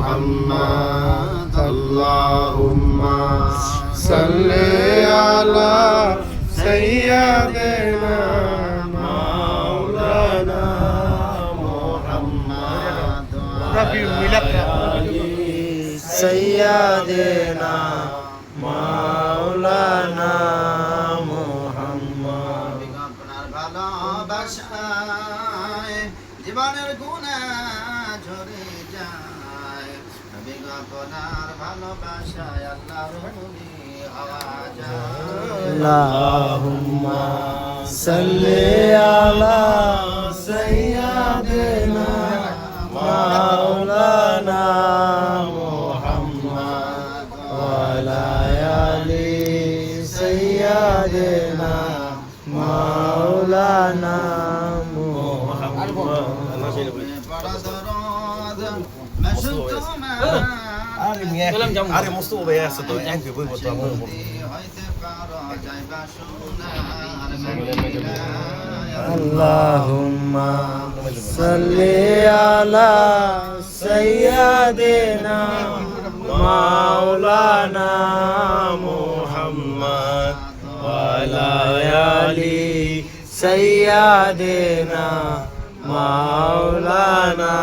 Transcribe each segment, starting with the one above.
محمد اللهم صل على سيدنا مولانا محمد سيدنا مولانا محمد আপনার ভালোবাসায় জীবনের গুনাহ ঝরে যায় নবী আপনার ভালোবাসায় আল্লাহর ওলি হওয়া যায় আল্লাহুম্মা সাল্লি আলা সাইয়্যিদিনা মাওলানা মুহাম্মদ ওয়া আলা আলি সাইয়্যিদিনা মাওলানা মুহাম্মদ আরে মুস্তফা ভাই আছে তো এক বই বলতে আমার আল্লাহুম্মা সাল্লি আলা সাইয়্যিদিনা মাওলানা মুহাম্মদ ওয়া আলা আলি সাইয়্যিদিনা মাওলানা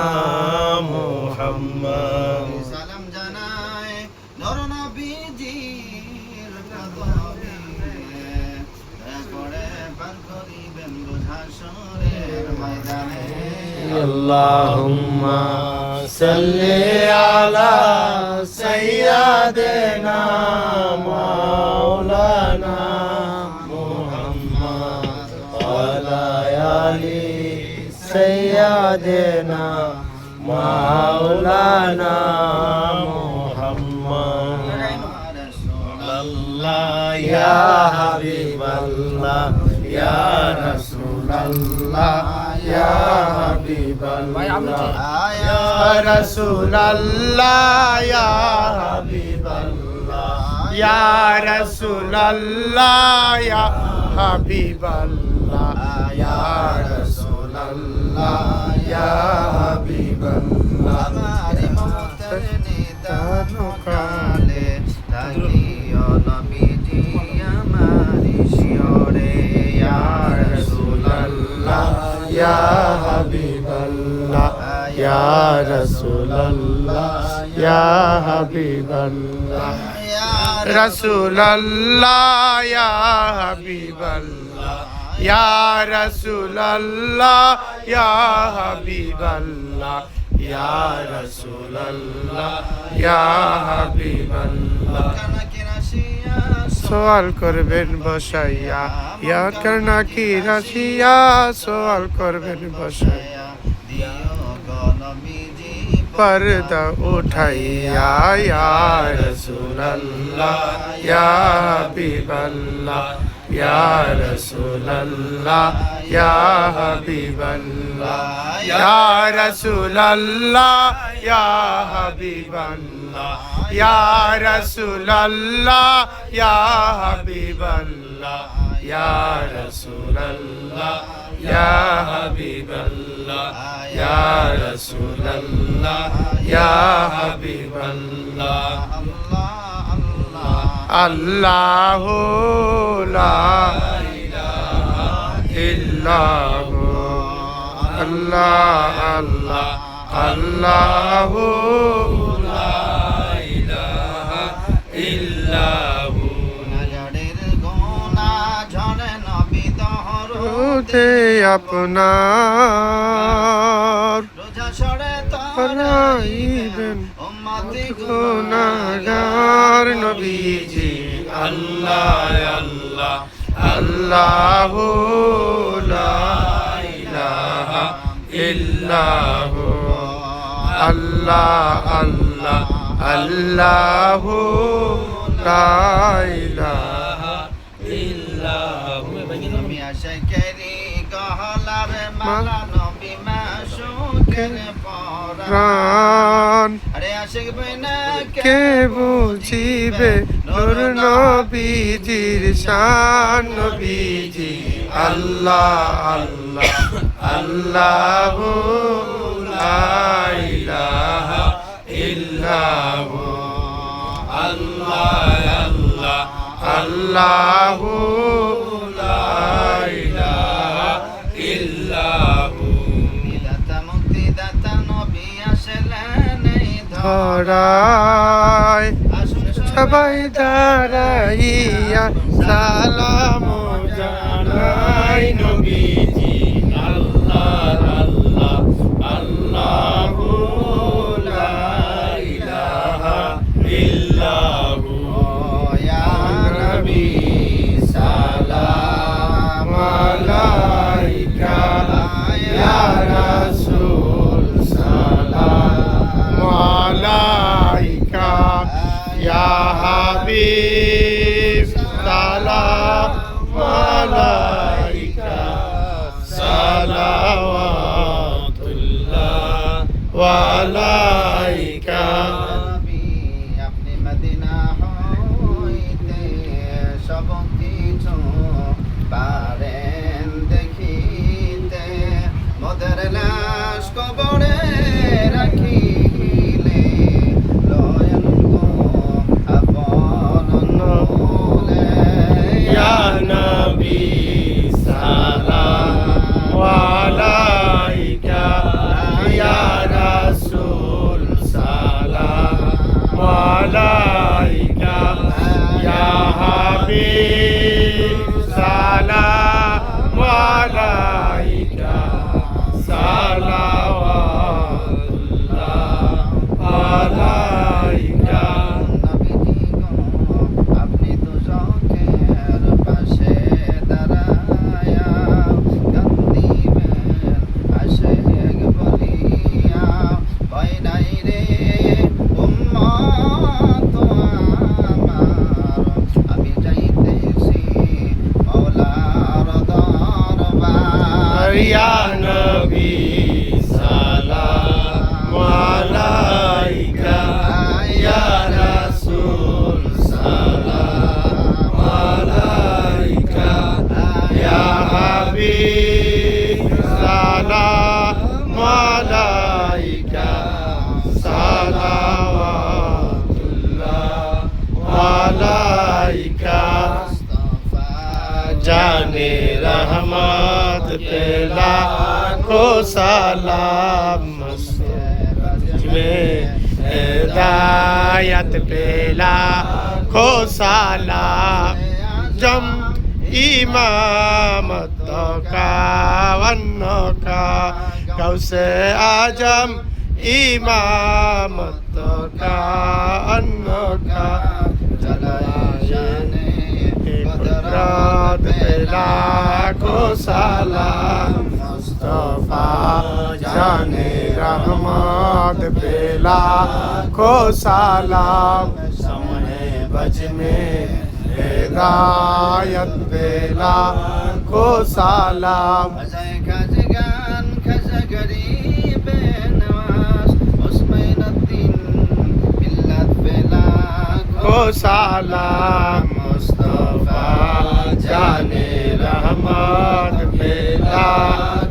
মুহাম্মদ সালাম জানাই নর নবীজির কদমে করে পার করিবেন হাসরের ময়দানে আল্লাহুম্মা সাল্লি আলা সাইয়্যিদিনা মাওলানা মুহাম্মদ ওয়া আলা আলি سيدنا مولانا محمد الله يا حبيب الله يا رسول الله يا حبيب الله يا رسول الله يا حبيب الله يا رسول الله يا حبيب الله يا رسول الله يا حبيب الله हमारे मोहतर निदान काले ताकियो नबी जी हमारी शियोरे या रसूल अल्लाह या हबीब अल्लाह या रसूल अल्लाह या हबीब अल्लाह रसूल अल्लाह या हबीब अल्लाह या रसूल अल्लाह या हबीब अल्लाह या रसूल अल्लाह या हबीब अल्लाह सवाल करबेन बसाइया या करना की राशिया सवाल करबेन बसाइया पर्दा उठाइया या रसूल अल्लाह या हबीब अल्लाह या रसूल अल्लाह या हबीब अल्लाह या रसूल अल्लाह या हबीब अल्लाह या रसूल अल्लाह या हबीब अल्लाह या रसूल अल्लाह या हबीब अल्लाह या रसूल अल्लाह या हबीब अल्लाह अल्लाह ला इलाहा इल्लाहु अल्लाह अल्लाह अल्लाह ला इलाहा इल्लाहु नजरेर गोना झरे नबी दहरते আপনার রোজা ছড়ে তারাইবেন উম্মতি গুনাহগার নবীজি আল্লাহ আল্লাহ আল্লাহ লা ইলাহা ইল্লাহু আল্লাহ আল্লাহ আল্লাহ লা ইলাহা ইল্লাহু আমি আশাকেরি গহলার মালা নবী মাশূকের পরাণ আরে আশিক বিনা কে বুঝিবে নূর নবীজির শান নবীজি আল্লাহ আল্লাহ আল্লাহু লা ইলাহা ইল্লাল্লাহ ইলাহু আল্লাহ আল্লাহ আল্লাহু লা ইলাহা ইল্লাহু বিদাতা মুক্তিদাতা নবী আসলেন এই ধরায় আসুন সবাই দাঁড়াইয়া সালাম জানাই নবীজি আল্লাহ আল্লাহ আল্লাহু লা ইলাহা ইল্লাহু ইয়া নবী সালাম আলাইকা ইয়া রাসূল সালাম আলাইকা ইয়া হাবিব সালাম আলাইকা সালাওয়াতুল্লাহ আলাইকা নবী আপনি মদিনা হইতে সব কিছু পারেন দেখিতে মোদের লাশ কবরে রাখিলে লয়ন গো আপন নূলে ইয়া নবী সালাম আলাইকা ইয়া রাসূল সালাম আলাইকা ইয়া হাবিব সালাম আলাইকা সালাওয়াতুল্লাহ আলাইকা নবীজি গো আপনি তো চোখের পাশে দাঁড়ায়া কান্দিবেন আশেক বলিয়া ভয় নাই রে উম্মত আমার আমি যাইতেছি মওলার দরবার ইয়া নবী সালাম আলাইকা ইয়া রাসূল সালাম আলাইকা ইয়া হাবিব সালাম আলাইকা সালাওয়াতুল্লাহ আলাইকা জানে রহমত পেলা को सलाम में हिदायत पेला को सलाम जम इमामत का वन्नो का कौसे आजम इमामत का अन्नो का कुदरत पेला को सलाम मुस्तफा जाने रहमत पेला को सलाम समय बज में हिदायत पेला को सलाम খাজগান খাজা গরিব নওয়াজ উসমান উদ্দিন মিল্লাত বেলা को सलाम मुस्तफा जाने रहमत पेला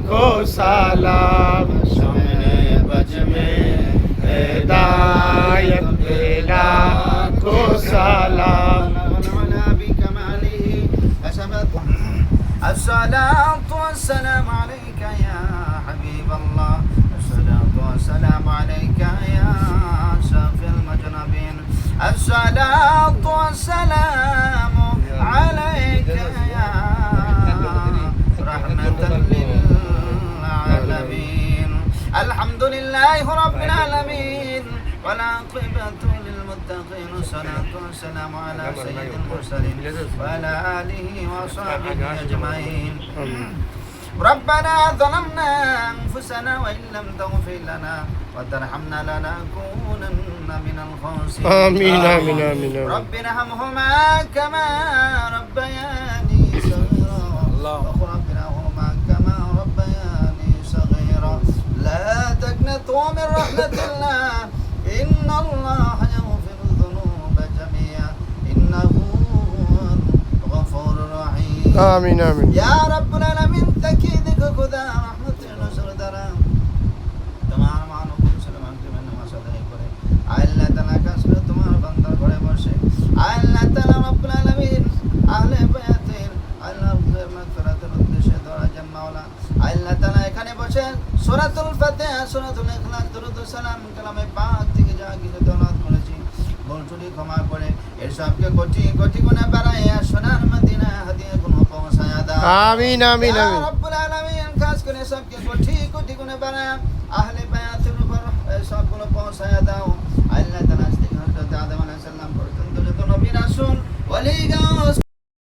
को सलाम समय बज में हिदायत पेला को सलाम بكماله أسمت الصلاة والسلام عليك يا حبيب الله الصلاة والسلام عليك يا شافي المجنبين الصلاة والسلام عليك يا رحمة للعالمين الحمد لله رب العالمين والعاقبة للمتقين الصلاة والسلام على سيد المرسلين وعلى آله وصحبه أجمعين ربنا ظلمنا أنفسنا وإن لم تغفر لنا وترحمنا لنكونن من الخاسرين آمين آمين آمين رب ارحمهما كما ربياني صغيرا رب ارحمهما كما ربياني صغيرا لا تقنطوا من رحمة الله إن الله يغفر الذنوب جميعا إنه هو الغفور الرحيم آمين آمين يا رب العالمين تكيدك خدا رحمة نصر درام تمام عنكم سلام عليكم إنما صدق علة মাওলা আল্লাহ তাআলা এখানে বসে সূরাতুল ফাতিহা সূরাতুল ইখলাস দরুদ ও সালাম কালামে পাক থেকে যা কিছু তেলাওয়াত করেছি ভুল ত্রুটি ক্ষমা করে এর সবকে কোটি কোটি গুণে বাড়াইয়া সোনার মদিনা হাদিয়া গুণ পৌঁছায়া দাও আমিন আমিন ইয়া আমিন রব্বুল আলামিন খাস করে সবকে কোটি কোটি গুণে বাড়াইয়া আহলে বায়াতের উপর সবগুলো পৌঁছায়া দাও আল্লাহ তাআলা থেকে হযরত আদম আলাইহিস সালাম পর্যন্ত যত নবী রাসূল ওলি গাউস